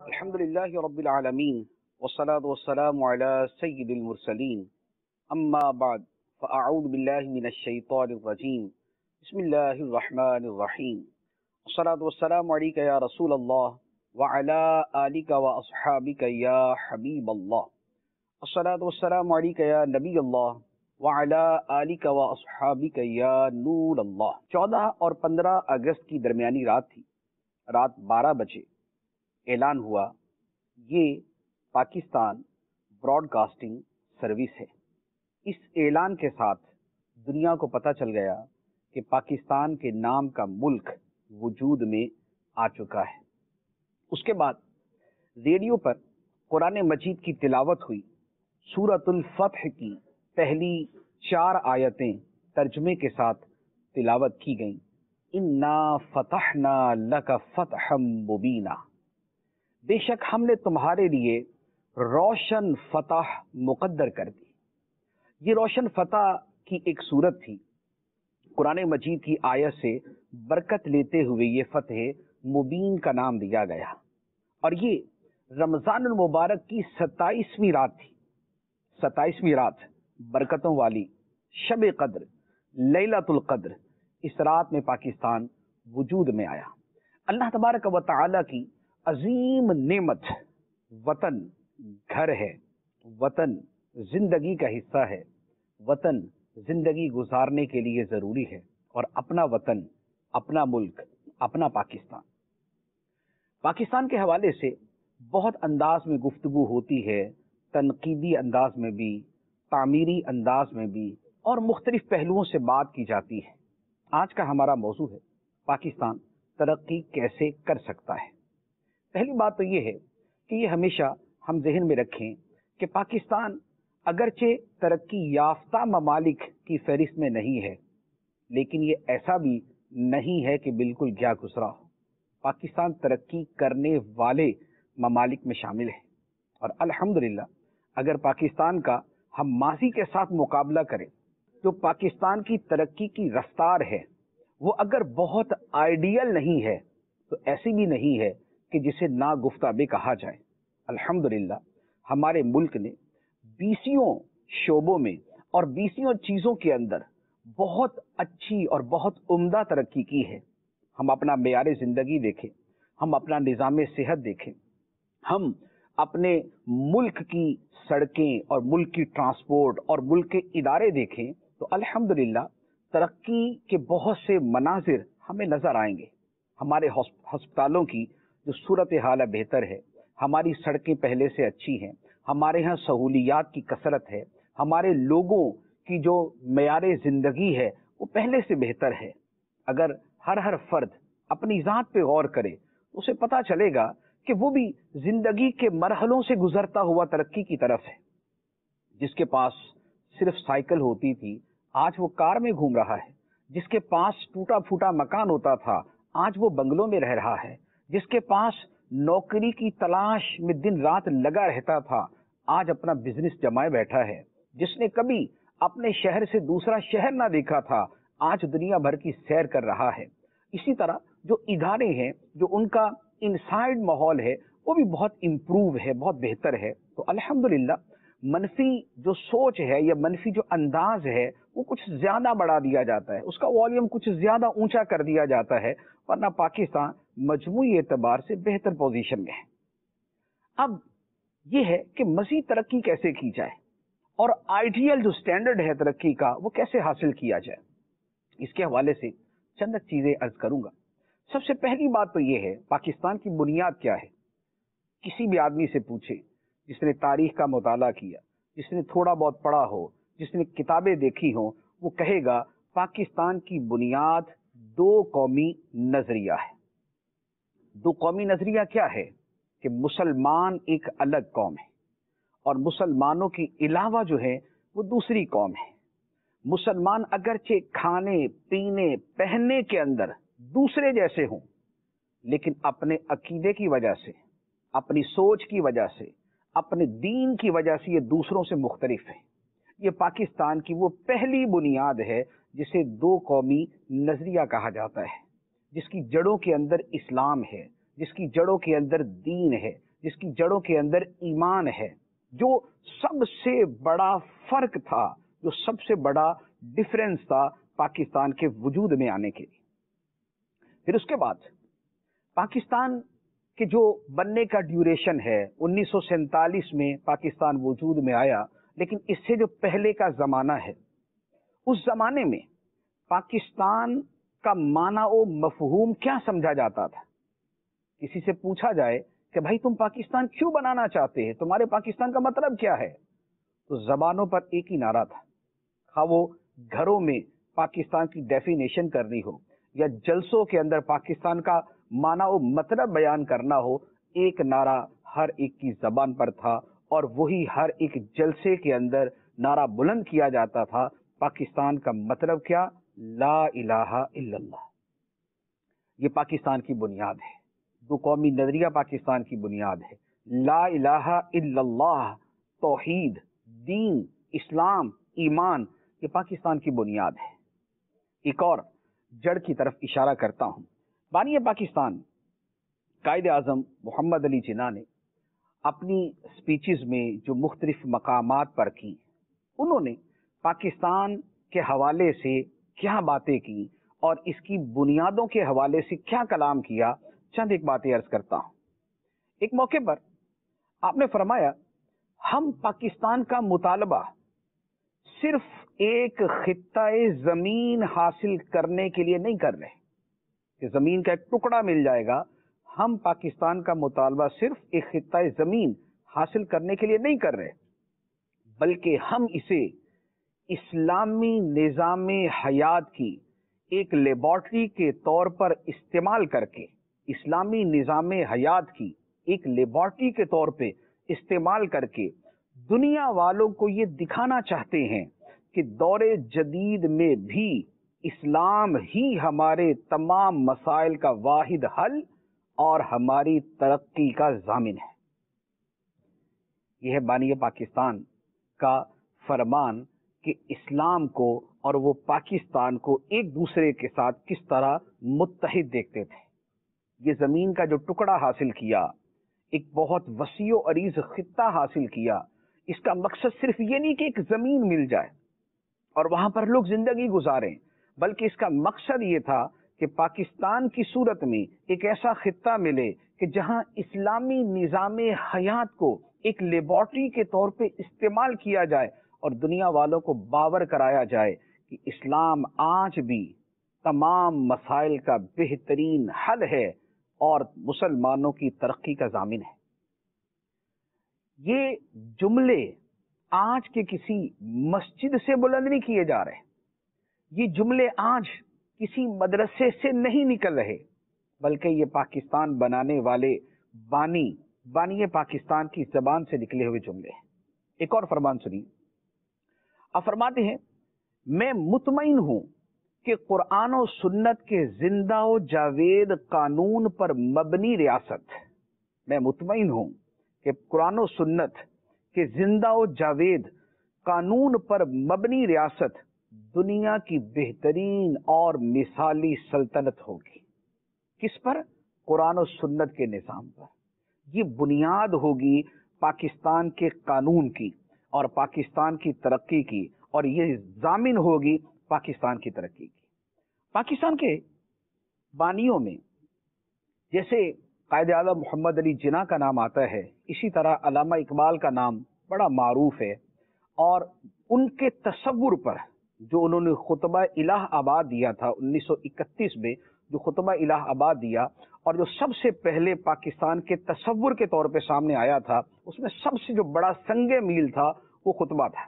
الحمد لله رب العالمين والصلاة والسلام على سيد المرسلين أما بعد فأعوذ بالله من الشيطان الرجيم بسم الله الرحمن الرحيم الصلاة والسلام عليك يا رسول الله وعلى آلك وأصحابك يا حبيب الله الصلاة والسلام عليك يا نبي الله وعلى آلك وأصحابك يا نور الله 14 اور 15 اگست کی درمیانی رات تھی. رات 12 بجے اعلان ہوا یہ پاکستان براڈ کاسٹنگ سروس ہے. اس اعلان کے ساتھ دنیا کو پتہ چل گیا کہ پاکستان کے نام کا ملک وجود میں آ چکا ہے. اس کے بعد ریڈیو پر قرآن مجید کی تلاوت ہوئی. سورۃ الفتح کی پہلی 4 آیتیں ترجمے کے ساتھ تلاوت کی گئیں. انا فتحنا لک فتحا مبینا، بے شک ہم نے تمہارے لیے روشن فتح مقدر کر دی. یہ روشن فتح کی ایک صورت تھی. قرآن مجید کی آیت سے برکت لیتے ہوئے یہ فتح مبین کا نام دیا گیا. اور یہ رمضان المبارک کی 27ویں رات تھی. 27ویں رات برکتوں والی، شب قدر، لیلۃ القدر. اس رات میں پاکستان وجود میں آیا. اللہ تبارک و تعالی کی عظیم نعمت وطن گھر ہے. وطن زندگی کا حصہ ہے. وطن زندگی گزارنے کے لیے ضروری ہے. اور اپنا وطن، اپنا ملک، اپنا پاکستان. پاکستان کے حوالے سے بہت انداز میں گفتگو ہوتی ہے، تنقیدی انداز میں بھی، تعمیری انداز میں بھی، اور مختلف پہلوؤں سے بات کی جاتی ہے. آج کا ہمارا موضوع ہے پاکستان ترقی کیسے کر سکتا ہے. پہلی بات تو یہ ہے کہ یہ ہمیشہ ہم ذہن میں رکھیں کہ پاکستان اگرچہ ترقی یافتہ ممالک کی فہرست میں نہیں ہے، لیکن یہ ایسا بھی نہیں ہے کہ بالکل گیا گزرا ہو. پاکستان ترقی کرنے والے ممالک میں شامل ہے. اور الحمدللہ اگر پاکستان کا ہم ماضی کے ساتھ مقابلہ کریں تو پاکستان کی ترقی کی رفتار ہے وہ اگر بہت آئیڈیل نہیں ہے تو ایسی بھی نہیں ہے کہ جسے ناگفتہ بے کہا جائے. الحمدللہ ہمارے ملک نے 20 شعبوں میں اور 20 چیزوں کے اندر بہت اچھی اور بہت عمدہ ترقی کی ہے. ہم اپنا معیار زندگی دیکھیں، ہم اپنا نظام صحت دیکھیں، ہم اپنے ملک کی سڑکیں اور ملک کی ٹرانسپورٹ اور ملک کے ادارے دیکھیں تو الحمدللہ ترقی کے بہت سے مناظر ہمیں نظر آئیں گے. ہمارے ہسپتالوں کی جو صورتحال بہتر ہے، ہماری سڑکیں پہلے سے اچھی ہیں، ہمارے ہاں سہولیات کی کثرت ہے، ہمارے لوگوں کی جو معیار زندگی ہے وہ پہلے سے بہتر ہے. اگر ہر فرد اپنی ذات پہ غور کرے تو اسے پتہ چلے گا کہ وہ بھی زندگی کے مرحلوں سے گزرتا ہوا ترقی کی طرف ہے. جس کے پاس صرف سائیکل ہوتی تھی آج وہ کار میں گھوم رہا ہے. جس کے پاس ٹوٹا پھوٹا مکان ہوتا تھا آج وہ بنگلوں میں رہ رہا ہے. جس کے پاس نوکری کی تلاش میں دن رات لگا رہتا تھا آج اپنا بزنس جمائے بیٹھا ہے. جس نے کبھی اپنے شہر سے دوسرا شہر نہ دیکھا تھا آج دنیا بھر کی سیر کر رہا ہے. اسی طرح جو ادارے ہیں، جو ان کا انسائیڈ ماحول ہے وہ بھی بہت امپروو ہے، بہت بہتر ہے. تو الحمدللہ منفی جو سوچ ہے یا منفی جو انداز ہے وہ کچھ زیادہ بڑھا دیا جاتا ہے، اس کا والیوم کچھ زیادہ اونچا کر دیا جاتا ہے، ورنہ پاکستان مجموعی اعتبار سے بہتر پوزیشن میں ہے. اب یہ ہے کہ مزید ترقی کیسے کی جائے اور آئیڈیل جو سٹینڈرڈ ہے ترقی کا وہ کیسے حاصل کیا جائے. اس کے حوالے سے چند چیزیں عرض کروں گا. سب سے پہلی بات تو یہ ہے پاکستان کی بنیاد کیا ہے. کسی بھی آدمی سے پوچھے جس نے تاریخ کا مطالعہ کیا، جس نے تھوڑا بہت پڑھا ہو، جس نے کتابیں دیکھی ہوں، وہ کہے گا پاکستان کی بنیاد 2 قومی نظریہ ہے. 2 قومی نظریہ کیا ہے کہ مسلمان ایک الگ قوم ہے اور مسلمانوں کے علاوہ جو ہے وہ دوسری قوم ہے. مسلمان اگرچہ کھانے پینے پہننے کے اندر دوسرے جیسے ہوں لیکن اپنے عقیدے کی وجہ سے، اپنی سوچ کی وجہ سے، اپنے دین کی وجہ سے یہ دوسروں سے مختلف ہے. یہ پاکستان کی وہ پہلی بنیاد ہے جسے 2 قومی نظریہ کہا جاتا ہے، جس کی جڑوں کے اندر اسلام ہے، جس کی جڑوں کے اندر دین ہے، جس کی جڑوں کے اندر ایمان ہے، جو سب سے بڑا فرق تھا، جو سب سے بڑا ڈفرنس تھا پاکستان کے وجود میں آنے کے لیے۔ پھر اس کے بعد پاکستان کے جو بننے کا ڈیوریشن ہے، 1947 میں پاکستان وجود میں آیا، لیکن اس سے جو پہلے کا زمانہ ہے، اس زمانے میں پاکستان کا معنی و مفہوم کیا سمجھا جاتا تھا؟ کسی سے پوچھا جائے کہ بھائی تم پاکستان کیوں بنانا چاہتے ہیں، تمہارے پاکستان کا مطلب کیا ہے، تو زبانوں پر ایک ہی نعرہ تھا، خواہ وہ گھروں میں پاکستان کی ڈیفینیشن کرنی ہو یا جلسوں کے اندر پاکستان کا معنی و مطلب بیان کرنا ہو، ایک نعرہ ہر ایک کی زبان پر تھا، اور وہی ہر ایک جلسے کے اندر نعرہ بلند کیا جاتا تھا۔ پاکستان کا مطلب کیا؟ لا الہ الا اللہ۔ یہ پاکستان کی بنیاد ہے، دو قومی نظریہ پاکستان کی بنیاد ہے۔ لا الہ الا اللہ، توحید، دین، اسلام، ایمان، یہ پاکستان کی بنیاد ہے۔ ایک اور جڑ کی طرف اشارہ کرتا ہوں۔ بانی پاکستان قائد اعظم محمد علی جناح نے اپنی سپیچز میں جو مختلف مقامات پر کی، انہوں نے پاکستان کے حوالے سے کیا باتیں کی اور اس کی بنیادوں کے حوالے سے کیا کلام کیا، چند ایک باتیں عرض کرتا ہوں۔ ایک موقع پر آپ نے فرمایا، ہم پاکستان کا مطالبہ صرف ایک خطہ زمین حاصل کرنے کے لیے نہیں کر رہے کہ زمین کا ایک ٹکڑا مل جائے گا، ہم پاکستان کا مطالبہ صرف ایک خطہ زمین حاصل کرنے کے لیے نہیں کر رہے، بلکہ ہم اسے اسلامی نظام حیات کی ایک لیبارٹری کے طور پر استعمال کر کے، اسلامی نظام حیات کی ایک لیبارٹری کے طور پہ استعمال کر کے دنیا والوں کو یہ دکھانا چاہتے ہیں کہ دور جدید میں بھی اسلام ہی ہمارے تمام مسائل کا واحد حل اور ہماری ترقی کا ضامن ہے۔ یہ ہے بانی پاکستان کا فرمان کہ اسلام کو اور وہ پاکستان کو ایک دوسرے کے ساتھ کس طرح متحد دیکھتے تھے۔ یہ زمین کا جو ٹکڑا حاصل کیا، ایک بہت وسیع و عریض خطہ حاصل کیا، اس کا مقصد صرف یہ نہیں کہ ایک زمین مل جائے اور وہاں پر لوگ زندگی گزاریں، بلکہ اس کا مقصد یہ تھا کہ پاکستان کی صورت میں ایک ایسا خطہ ملے کہ جہاں اسلامی نظام حیات کو ایک لیبارٹری کے طور پہ استعمال کیا جائے اور دنیا والوں کو باور کرایا جائے کہ اسلام آج بھی تمام مسائل کا بہترین حل ہے اور مسلمانوں کی ترقی کا ضامن ہے۔ یہ جملے آج کے کسی مسجد سے بلند نہیں کیے جا رہے، یہ جملے آج کسی مدرسے سے نہیں نکل رہے، بلکہ یہ پاکستان بنانے والے بانی پاکستان کی زبان سے نکلے ہوئے جملے ہیں۔ ایک اور فرمان سنیے، آپ فرماتے ہیں، میں مطمئن ہوں کہ قرآن و سنت کے زندہ و جاوید قانون پر مبنی ریاست، میں مطمئن ہوں کہ قرآن و سنت کے زندہ و جاوید قانون پر مبنی ریاست دنیا کی بہترین اور مثالی سلطنت ہوگی۔ کس پر؟ قرآن و سنت کے نظام پر۔ یہ بنیاد ہوگی پاکستان کے قانون کی اور پاکستان کی ترقی کی، اور یہ ضامن ہوگی پاکستان کی ترقی کی۔ پاکستان کے بانیوں میں جیسے قائد اعظم محمد علی جناح کا نام آتا ہے، اسی طرح علامہ اقبال کا نام بڑا معروف ہے، اور ان کے تصور پر جو انہوں نے خطبہ الہ آباد دیا تھا 1931 میں، جو خطبہ الہ آباد دیا اور جو سب سے پہلے پاکستان کے تصور کے طور پہ سامنے آیا تھا، اس میں سب سے جو بڑا سنگ میل تھا وہ خطبہ تھا۔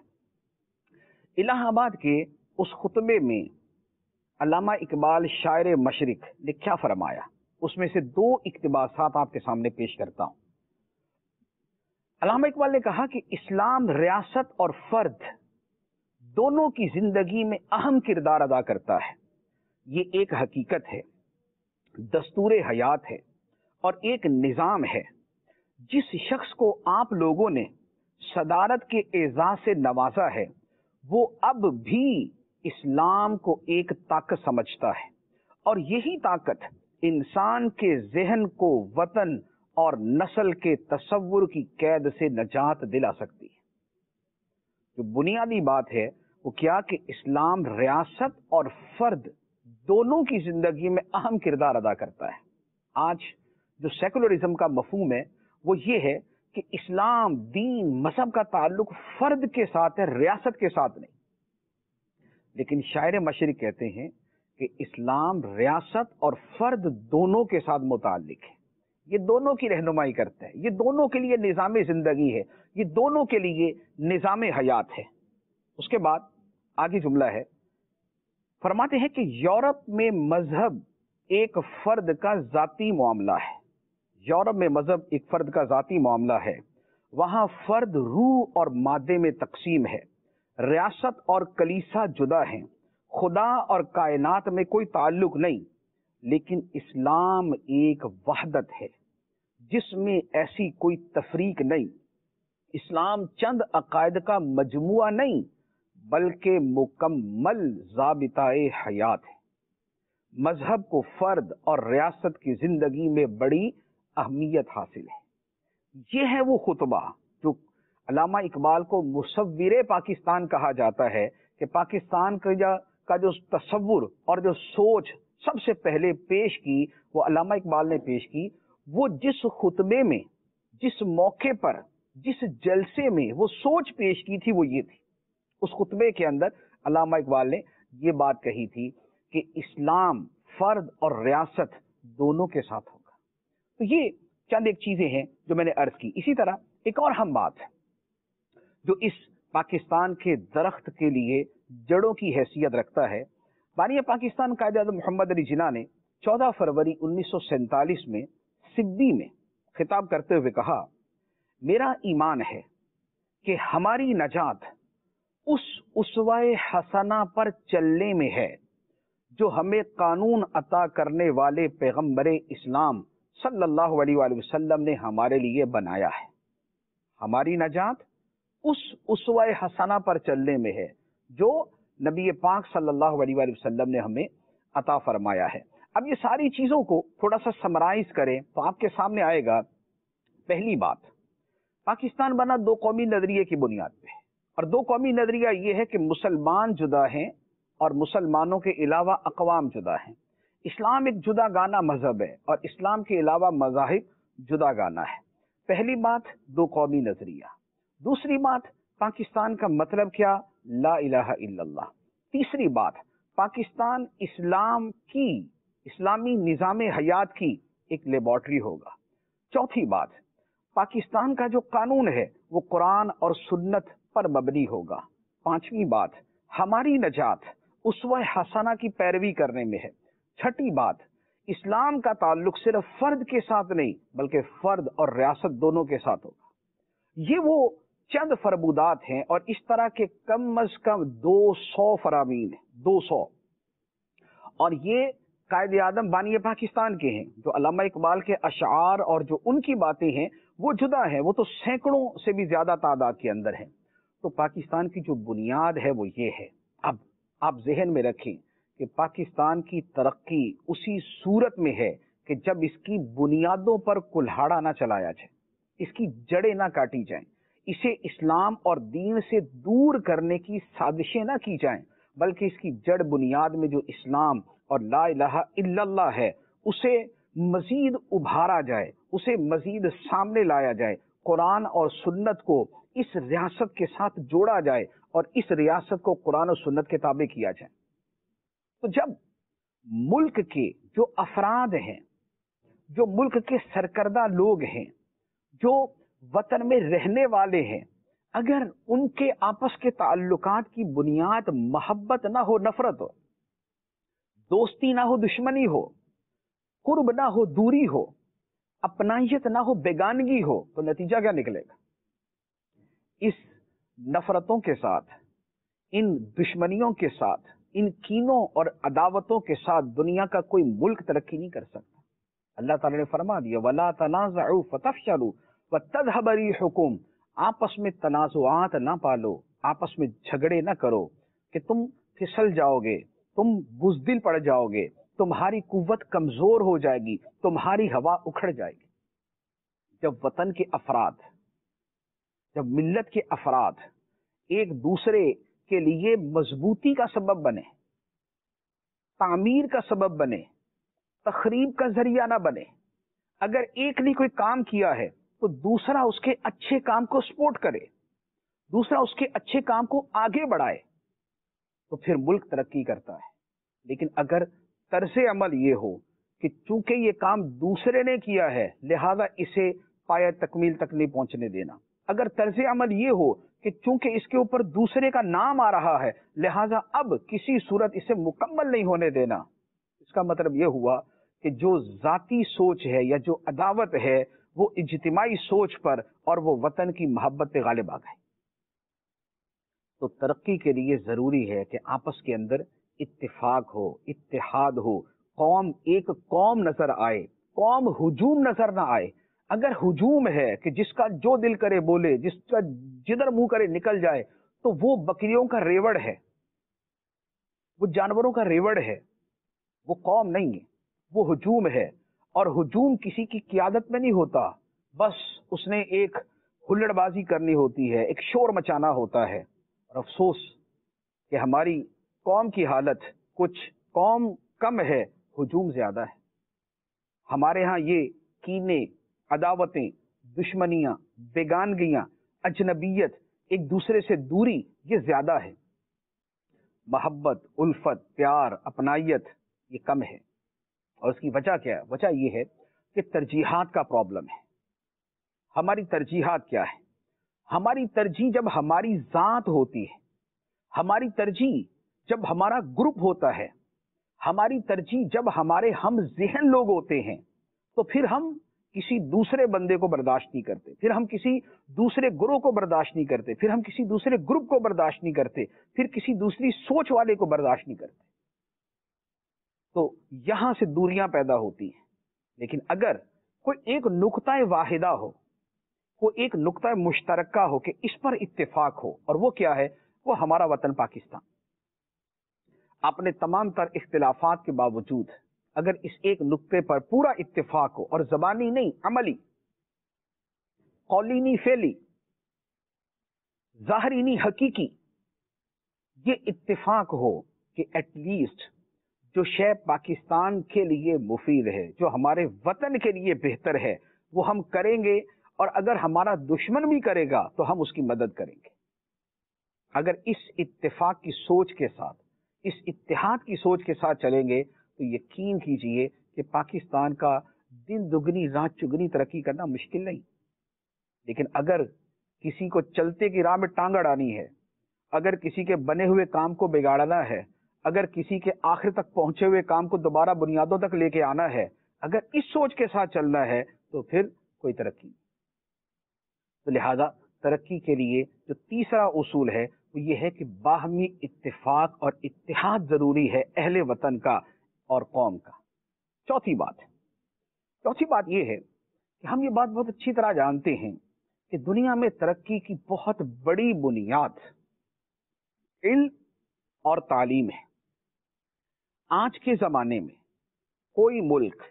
الہ آباد کے اس خطبے میں علامہ اقبال شاعر مشرق نے کیا فرمایا، اس میں سے دو اقتباسات آپ کے سامنے پیش کرتا ہوں۔ علامہ اقبال نے کہا کہ اسلام ریاست اور فرد دونوں کی زندگی میں اہم کردار ادا کرتا ہے، یہ ایک حقیقت ہے، دستور حیات ہے اور ایک نظام ہے۔ جس شخص کو آپ لوگوں نے صدارت کے اعزاز سے نوازا ہے، وہ اب بھی اسلام کو ایک طاقت سمجھتا ہے، اور یہی طاقت انسان کے ذہن کو وطن اور نسل کے تصور کی قید سے نجات دلا سکتی ہے۔ جو بنیادی بات ہے وہ کیا کہ اسلام ریاست اور فرد دونوں کی زندگی میں اہم کردار ادا کرتا ہے۔ آج جو سیکولرزم کا مفہوم ہے وہ یہ ہے کہ اسلام دین مذہب کا تعلق فرد کے ساتھ ہے، ریاست کے ساتھ نہیں۔ لیکن شاعر مشرق کہتے ہیں کہ اسلام ریاست اور فرد دونوں کے ساتھ متعلق ہے، یہ دونوں کی رہنمائی کرتا ہے، یہ دونوں کے لیے نظام زندگی ہے، یہ دونوں کے لیے نظام حیات ہے۔ اس کے بعد آگے جملہ ہے، فرماتے ہیں کہ یورپ میں مذہب ایک فرد کا ذاتی معاملہ ہے، یورپ میں مذہب ایک فرد کا ذاتی معاملہ ہے، وہاں فرد روح اور مادے میں تقسیم ہے، ریاست اور کلیسا جدا ہیں، خدا اور کائنات میں کوئی تعلق نہیں، لیکن اسلام ایک وحدت ہے جس میں ایسی کوئی تفریق نہیں۔ اسلام چند عقائد کا مجموعہ نہیں بلکہ مکمل ضابطۂ حیات ہے۔ مذہب کو فرد اور ریاست کی زندگی میں بڑی اہمیت حاصل ہے۔ یہ ہے وہ خطبہ جو علامہ اقبال کو مصور پاکستان کہا جاتا ہے، کہ پاکستان کا جو تصور اور جو سوچ سب سے پہلے پیش کی وہ علامہ اقبال نے پیش کی۔ وہ جس خطبے میں، جس موقع پر، جس جلسے میں وہ سوچ پیش کی تھی وہ یہ تھی۔ اس خطبے کے اندر علامہ اقبال نے یہ بات کہی تھی کہ اسلام فرد اور ریاست دونوں کے ساتھ ہوگا۔ تو یہ چند ایک چیزیں ہیں جو میں نے عرض کی۔ اسی طرح ایک اور اہم بات ہے جو اس پاکستان کے درخت کے لیے جڑوں کی حیثیت رکھتا ہے۔ بانی پاکستان قائد اعظم محمد علی جناح نے 14 فروری 1947 میں سبی میں خطاب کرتے ہوئے کہا، میرا ایمان ہے کہ ہماری نجات اس اسوہ حسنہ پر چلنے میں ہے جو ہمیں قانون عطا کرنے والے پیغمبر اسلام صلی اللہ علیہ وآلہ وسلم نے ہمارے لیے بنایا ہے۔ ہماری نجات اس اسوہ حسنہ پر چلنے میں ہے جو نبی پاک صلی اللہ علیہ وآلہ وسلم نے ہمیں عطا فرمایا ہے۔ اب یہ ساری چیزوں کو تھوڑا سا سمرائز کریں تو آپ کے سامنے آئے گا۔ پہلی بات، پاکستان بنا دو قومی نظریے کی بنیاد پہ، اور دو قومی نظریہ یہ ہے کہ مسلمان جدا ہیں اور مسلمانوں کے علاوہ اقوام جدا ہیں۔ اسلام ایک جدا گانا مذہب ہے اور اسلام کے علاوہ مذاہب جدا گانا ہے۔ پہلی بات دو قومی نظریہ۔ دوسری بات پاکستان کا مطلب کیا؟ لا الہ الا اللہ۔ تیسری بات پاکستان اسلام کی، اسلامی نظام حیات کی ایک لیبارٹری ہوگا۔ چوتھی بات پاکستان کا جو قانون ہے وہ قرآن اور سنت پر مبنی ہوگا۔ پانچویں بات ہماری نجات اسوہ حسنہ کی پیروی کرنے میں ہے۔ چھٹی بات اسلام کا تعلق صرف فرد کے ساتھ نہیں بلکہ فرد اور ریاست دونوں کے ساتھ ہوگا۔ یہ وہ چند فرمودات ہیں اور اس طرح کے کم از کم 200 فرامین ہیں، 200، اور یہ قائد اعظم بانی پاکستان کے ہیں۔ جو علامہ اقبال کے اشعار اور جو ان کی باتیں ہیں وہ جدا ہیں، وہ تو سینکڑوں سے بھی زیادہ تعداد کے اندر ہیں۔ تو پاکستان کی جو بنیاد ہے وہ یہ ہے۔ اب آپ ذہن میں رکھیں کہ پاکستان کی ترقی اسی صورت میں ہے کہ جب اس کی بنیادوں پر کلہاڑا نہ چلایا جائے، اس کی جڑیں نہ کاٹی جائیں، اسے اسلام اور دین سے دور کرنے کی سازشیں نہ کی جائیں، بلکہ اس کی جڑ بنیاد میں جو اسلام اور لا الہ الا اللہ ہے اسے مزید ابھارا جائے، اسے مزید سامنے لایا جائے، قرآن اور سنت کو اس ریاست کے ساتھ جوڑا جائے اور اس ریاست کو قرآن و سنت کے تابع کیا جائے۔ تو جب ملک کے جو افراد ہیں، جو ملک کے سرکردہ لوگ ہیں، جو وطن میں رہنے والے ہیں، اگر ان کے آپس کے تعلقات کی بنیاد محبت نہ ہو، نفرت ہو، دوستی نہ ہو، دشمنی ہو، قرب نہ ہو، دوری ہو، اپنائیت نہ ہو، بیگانگی ہو، تو نتیجہ کیا نکلے گا؟ اس نفرتوں کے ساتھ، ان دشمنیوں کے ساتھ، ان کینوں اور عداوتوں کے ساتھ دنیا کا کوئی ملک ترقی نہیں کر سکتا۔ اللہ تعالی نے فرما دیا وَلَا تَنَازَعُوا فَتَفْشَلُوا وَتَذْهَبَ رِيحُكُمْ، آپس میں تنازعات نہ پالو، آپس میں جھگڑے نہ کرو کہ تم پھسل جاؤ گے، تم بزدل پڑ جاؤ گے، تمہاری قوت کمزور ہو جائے گی، تمہاری ہوا اکھڑ جائے گی۔ جب وطن کے افراد، جب ملت کے افراد ایک دوسرے کے لیے مضبوطی کا سبب بنے، تعمیر کا سبب بنے، تخریب کا ذریعہ نہ بنے، اگر ایک نے کوئی کام کیا ہے تو دوسرا اس کے اچھے کام کو سپورٹ کرے، دوسرا اس کے اچھے کام کو آگے بڑھائے، تو پھر ملک ترقی کرتا ہے۔ لیکن اگر طرز عمل یہ ہو کہ چونکہ یہ کام دوسرے نے کیا ہے لہذا اسے پایہ تکمیل تک نہیں پہنچنے دینا، اگر طرز عمل یہ ہو کہ چونکہ اس کے اوپر دوسرے کا نام آ رہا ہے لہذا اب کسی صورت اسے مکمل نہیں ہونے دینا، اس کا مطلب یہ ہوا کہ جو ذاتی سوچ ہے یا جو عداوت ہے وہ اجتماعی سوچ پر اور وہ وطن کی محبت پہ غالب آ گئی۔ تو ترقی کے لیے ضروری ہے کہ آپس کے اندر اتفاق ہو، اتحاد ہو، قوم ایک قوم نظر آئے، قوم ہجوم نظر نہ آئے۔ اگر ہجوم ہے کہ جس کا جو دل کرے بولے، جس کا جدھر منہ کرے نکل جائے، تو وہ بکریوں کا ریوڑ ہے، وہ جانوروں کا ریوڑ ہے، وہ قوم نہیں ہے، وہ ہجوم ہے۔ اور ہجوم کسی کی قیادت میں نہیں ہوتا، بس اس نے ایک ہلڑ بازی کرنی ہوتی ہے، ایک شور مچانا ہوتا ہے۔ اور افسوس کہ ہماری قوم کی حالت، کچھ قوم کم ہے، ہجوم زیادہ ہے۔ ہمارے ہاں یہ کینے، عداوتیں، دشمنیاں، بیگانگیاں، اجنبیت، ایک دوسرے سے دوری، یہ زیادہ ہے۔ محبت، الفت، پیار، اپنائیت یہ کم ہے۔ اور اس کی وجہ کیا ہے؟ وجہ یہ ہے کہ ترجیحات کا پرابلم ہے۔ ہماری ترجیحات کیا ہے؟ ہماری ترجیح جب ہماری ذات ہوتی ہے، ہماری ترجیح جب ہمارا گروپ ہوتا ہے، ہماری ترجیح جب ہمارے ہم ذہن لوگ ہوتے ہیں، تو پھر ہم کسی دوسرے بندے کو برداشت نہیں کرتے، پھر ہم کسی دوسرے گروہ کو برداشت نہیں کرتے، پھر ہم کسی دوسرے گروپ کو برداشت نہیں کرتے، پھر کسی دوسری سوچ والے کو برداشت نہیں کرتے۔ تو یہاں سے دوریاں پیدا ہوتی ہیں۔ لیکن اگر کوئی ایک نقطہ واحدہ ہو، کوئی ایک نقطہ مشترکہ ہو کہ اس پر اتفاق ہو، اور وہ کیا ہے؟ وہ ہمارا وطن پاکستان۔ اپنے تمام تر اختلافات کے باوجود اگر اس ایک نقطے پر پورا اتفاق ہو، اور زبانی نہیں، عملی، قولی نہیں، فعلی، ظاہری نہیں، حقیقی، یہ اتفاق ہو کہ ایٹ لیسٹ جو شے پاکستان کے لیے مفید ہے، جو ہمارے وطن کے لیے بہتر ہے، وہ ہم کریں گے، اور اگر ہمارا دشمن بھی کرے گا تو ہم اس کی مدد کریں گے۔ اگر اس اتفاق کی سوچ کے ساتھ، اس اتحاد کی سوچ کے ساتھ چلیں گے تو یقین کیجئے کہ پاکستان کا دن دگنی رات چگنی ترقی کرنا مشکل نہیں۔ لیکن اگر کسی کو چلتے کی راہ میں ٹانگ اڑانی ہے، اگر کسی کے بنے ہوئے کام کو بگاڑنا ہے، اگر کسی کے آخر تک پہنچے ہوئے کام کو دوبارہ بنیادوں تک لے کے آنا ہے، اگر اس سوچ کے ساتھ چلنا ہے تو پھر کوئی ترقی نہیں۔ تو لہذا ترقی کے لیے جو تیسرا اصول ہے وہ یہ ہے کہ باہمی اتفاق اور اتحاد ضروری ہے، اہل وطن کا اور قوم کا۔ چوتھی بات یہ ہے کہ ہم یہ بات بہت اچھی طرح جانتے ہیں کہ دنیا میں ترقی کی بہت بڑی بنیاد علم اور تعلیم ہے۔ آج کے زمانے میں کوئی ملک،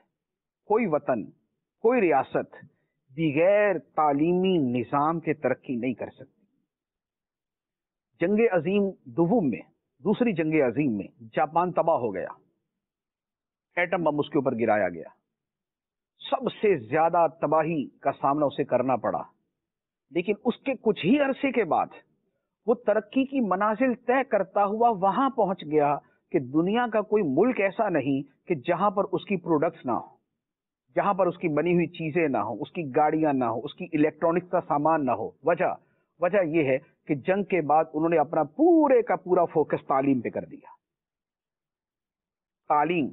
کوئی وطن، کوئی ریاست بغیر تعلیمی نظام کے ترقی نہیں کر سکتی۔ جنگ عظیم دوم میں، دوسری جنگ عظیم میں جاپان تباہ ہو گیا، ایٹم بم اس کے اوپر گرایا گیا، سب سے زیادہ تباہی کا سامنا اسے کرنا پڑا۔ لیکن اس کے کچھ ہی عرصے کے بعد وہ ترقی کی منازل طے کرتا ہوا وہاں پہنچ گیا کہ دنیا کا کوئی ملک ایسا نہیں کہ جہاں پر اس کی پروڈکٹس نہ ہو، جہاں پر اس کی بنی ہوئی چیزیں نہ ہوں، اس کی گاڑیاں نہ ہوں، اس کی الیکٹرانکس کا سامان نہ ہو۔ وجہ یہ ہے کہ جنگ کے بعد انہوں نے اپنا پورے کا پورا فوکس تعلیم پہ کر دیا۔ تعلیم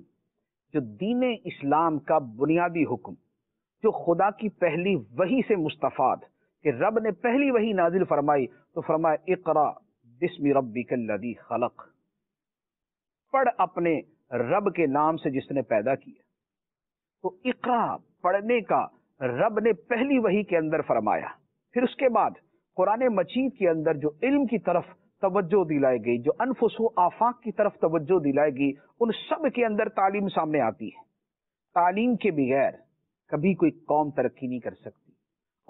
جو دین اسلام کا بنیادی حکم، جو خدا کی پہلی وحی سے مستفاد، کہ رب نے پہلی وحی نازل فرمائی تو فرمایا اقرا بسم ربک الذی خلق، پڑھ اپنے رب کے نام سے جس نے پیدا کیا۔ تو اقرا پڑھنے کا رب نے پہلی وحی کے اندر فرمایا۔ پھر اس کے بعد قرآن مجید کے اندر جو علم کی طرف توجہ دلائی گئی، جو انفس و آفاق کی طرف توجہ دلائی گئی، ان سب کے اندر تعلیم سامنے آتی ہے۔ تعلیم کے بغیر کبھی کوئی قوم ترقی نہیں کر سکتی۔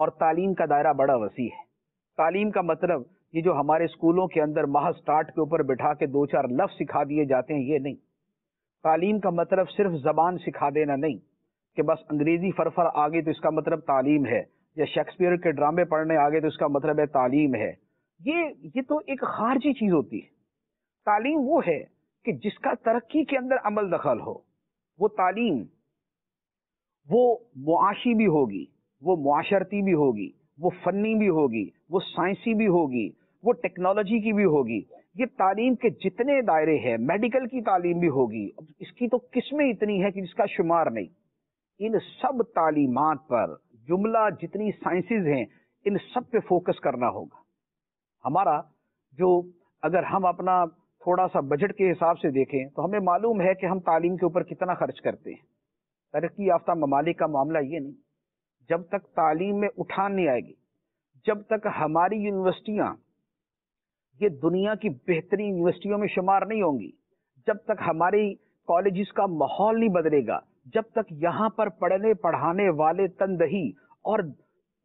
اور تعلیم کا دائرہ بڑا وسیع ہے۔ تعلیم کا مطلب یہ جو ہمارے اسکولوں کے اندر محض ٹاٹ کے اوپر بٹھا کے دو چار لفظ سکھا دیے جاتے ہیں، یہ نہیں۔ تعلیم کا مطلب صرف زبان سکھا دینا نہیں کہ بس انگریزی فرفر آگے تو اس کا مطلب تعلیم ہے، یا شیکسپیئر کے ڈرامے پڑھنے آگے تو اس کا مطلب ہے تعلیم ہے۔ یہ تو ایک خارجی چیز ہوتی ہے۔ تعلیم وہ ہے کہ جس کا ترقی کے اندر عمل دخل ہو۔ وہ تعلیم وہ معاشی بھی ہوگی، وہ معاشرتی بھی ہوگی، وہ فنی بھی ہوگی، وہ سائنسی بھی ہوگی، وہ ٹیکنالوجی کی بھی ہوگی۔ یہ تعلیم کے جتنے دائرے ہیں، میڈیکل کی تعلیم بھی ہوگی، اس کی تو قسمیں اتنی ہیں کہ جس کا شمار نہیں۔ ان سب تعلیمات پر جملہ جتنی سائنسز ہیں، ان سب پہ فوکس کرنا ہوگا۔ ہمارا جو اگر ہم اپنا تھوڑا سا بجٹ کے حساب سے دیکھیں تو ہمیں معلوم ہے کہ ہم تعلیم کے اوپر کتنا خرچ کرتے ہیں۔ ترقی یافتہ ممالک کا معاملہ یہ نہیں، جب تک تعلیم میں اٹھان نہیں آئے گی، جب تک ہماری یونیورسٹیاں یہ دنیا کی بہترین یونیورسٹیوں میں شمار نہیں ہوں گی، جب تک ہماری کالجز کا ماحول نہیں بدلے گا، جب تک یہاں پر پڑھنے پڑھانے والے تندہی اور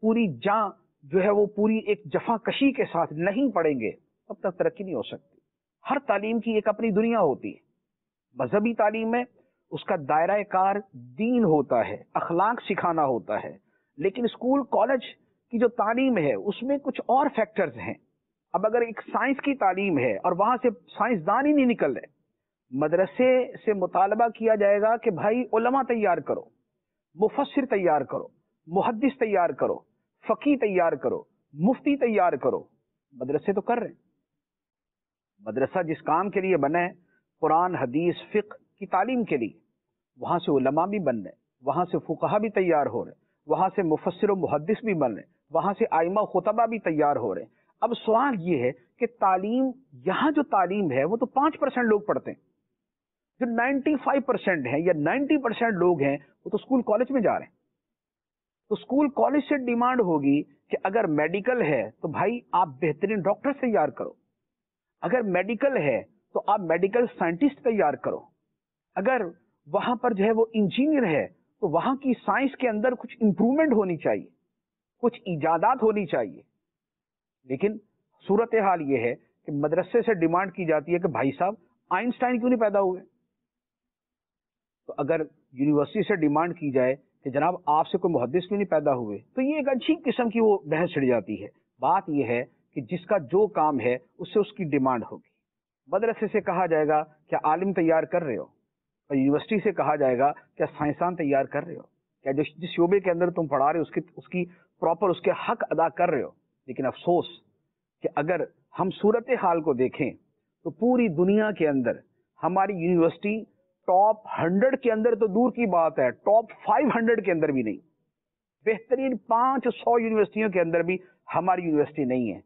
پوری جاں جو ہے وہ پوری ایک جفا کشی کے ساتھ نہیں پڑھیں گے، تب تک ترقی نہیں ہو سکتی۔ ہر تعلیم کی ایک اپنی دنیا ہوتی ہے۔ مذہبی تعلیم میں اس کا دائرہ کار دین ہوتا ہے، اخلاق سکھانا ہوتا ہے، لیکن اسکول کالج کی جو تعلیم ہے اس میں کچھ اور فیکٹرز ہیں۔ اب اگر ایک سائنس کی تعلیم ہے اور وہاں سے سائنسدان ہی نہیں نکل رہے، مدرسے سے مطالبہ کیا جائے گا کہ بھائی علماء تیار کرو، مفسر تیار کرو، محدث تیار کرو، فقیہ تیار کرو، مفتی تیار کرو۔ مدرسے تو کر رہے ہیں۔ مدرسہ جس کام کے لیے بنا ہے، قرآن حدیث فقہ کی تعلیم کے لیے، وہاں سے علماء بھی بن رہے، وہاں سے فقہا بھی تیار ہو رہے، وہاں سے مفسر و محدث بھی بن رہے، وہاں سے ائمہ خطبہ بھی تیار ہو رہے۔ اب سوال یہ ہے کہ تعلیم، یہاں جو تعلیم ہے وہ تو 5% لوگ پڑھتے ہیں، جو 95% ہیں یا 90% لوگ ہیں وہ تو اسکول کالج میں جا رہے ہیں۔ تو اسکول کالج سے ڈیمانڈ ہوگی کہ اگر میڈیکل ہے تو بھائی آپ بہترین ڈاکٹر تیار کرو، اگر میڈیکل ہے تو آپ میڈیکل سائنٹسٹ تیار کرو، اگر وہاں پر جو ہے وہ انجینئر ہے تو وہاں کی سائنس کے اندر کچھ امپرومنٹ ہونی چاہیے، کچھ ایجادات ہونی چاہیے۔ لیکن صورتحال یہ ہے کہ مدرسے سے ڈیمانڈ کی جاتی ہے کہ بھائی صاحب آئنسٹائن کیوں نہیں پیدا ہوئے؟ تو اگر یونیورسٹی سے ڈیمانڈ کی جائے کہ جناب آپ سے کوئی محدث کیوں نہیں پیدا ہوئے، تو یہ ایک عجیب قسم کی وہ بحث چھڑ جاتی ہے۔ بات یہ ہے کہ جس کا جو کام ہے اس سے اس کی ڈیمانڈ ہوگی۔ مدرسے سے کہا جائے گا کیا عالم تیار کر رہے ہو، اور یونیورسٹی سے کہا جائے گا کیا سائنسدان تیار کر رہے ہو، کیا جس شعبے کے اندر تم پڑھا رہے ہو اس کی پراپر اس کے حق ادا کر رہے ہو۔ لیکن افسوس کہ اگر ہم صورتحال کو دیکھیں تو پوری دنیا کے اندر ہماری یونیورسٹی ٹاپ 100 کے اندر تو دور کی بات ہے، ٹاپ 500 کے اندر بھی نہیں، بہترین 500 یونیورسٹیوں کے اندر بھی ہماری یونیورسٹی نہیں ہے۔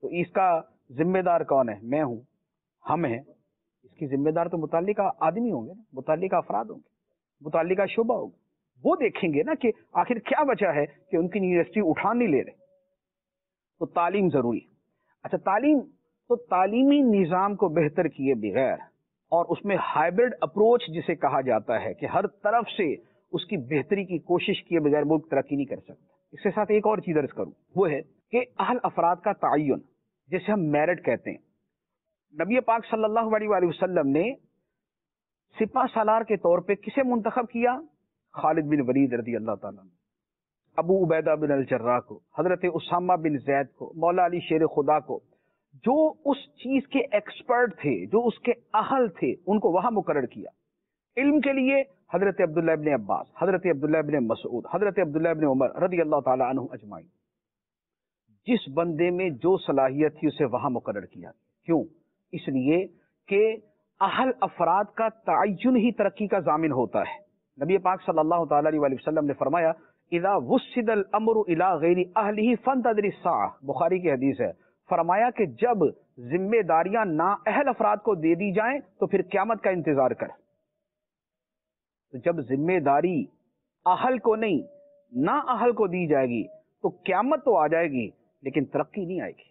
تو اس کا ذمہ دار کون ہے؟ میں ہوں، ہم ہیں۔ اس کی ذمہ دار تو متعلقہ آدمی ہوں گے، متعلقہ افراد ہوں گے، متعلقہ شعبہ ہوگا۔ وہ دیکھیں گے نا کہ آخر کیا وجہ ہے کہ ان کی یونیورسٹی اٹھان نہیں لے رہے۔ تو تعلیم ضروری ہے۔ اچھا، تعلیم تو تعلیمی نظام کو بہتر کیے بغیر اور اس میں ہائبرڈ اپروچ جسے کہا جاتا ہے کہ ہر طرف سے اس کی بہتری کی کوشش کیے بغیر ملک ترقی نہیں کر سکتا۔ اس کے ساتھ ایک اور چیز عرض کروں، وہ ہے کہ اہل افراد کا تعین، جسے ہم میرٹ کہتے ہیں۔ نبی پاک صلی اللہ علیہ وآلہ وسلم نے سپہ سالار کے طور پہ کسے منتخب کیا؟ خالد بن ولید رضی اللہ تعالیٰ عنہ، ابو عبیدہ بن الجراح کو، حضرت اسامہ بن زید کو، مولا علی شیر خدا کو، جو اس چیز کے ایکسپرٹ تھے، جو اس کے اہل تھے، ان کو وہاں مقرر کیا۔ علم کے لیے حضرت عبداللہ ابن عباس، حضرت عبداللہ ابن مسعود، حضرت عبداللہ ابن عمر رضی اللہ تعالیٰ عنہ اجمعین۔ جس بندے میں جو صلاحیت تھی اسے وہاں مقرر کیا۔ کیوں؟ اس لیے کہ اہل افراد کا تعین ہی ترقی کا ضامن ہوتا ہے۔ نبی پاک صلی اللہ تعالیٰ علیہ وسلم نے فرمایا اذا وسد الامر الى غیر اہلہ فانتظر الساعہ، بخاری کی حدیث ہے۔ فرمایا کہ جب ذمہ داریاں نا اہل افراد کو دے دی جائیں تو پھر قیامت کا انتظار کر۔ تو جب ذمہ داری اہل کو نہیں نا اہل کو دی جائے گی تو قیامت تو آ جائے گی لیکن ترقی نہیں آئے گی۔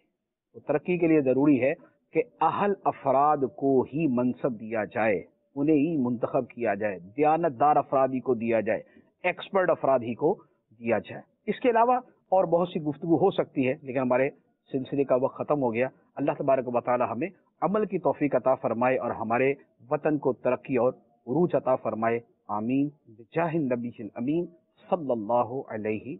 تو ترقی کے لیے ضروری ہے کہ اہل افراد کو ہی منصب دیا جائے، انہیں ہی منتخب کیا جائے، دیانت دار افراد ہی کو دیا جائے، ایکسپرٹ افراد ہی کو دیا جائے۔ اس کے علاوہ اور بہت سی گفتگو ہو سکتی ہے، لیکن ہمارے سلسلے کا وقت ختم ہو گیا۔ اللہ تبارک و تعالی ہمیں عمل کی توفیق عطا فرمائے اور ہمارے وطن کو ترقی اور عروج عطا فرمائے، آمین بجاہ النبی الامین صلی اللہ علیہ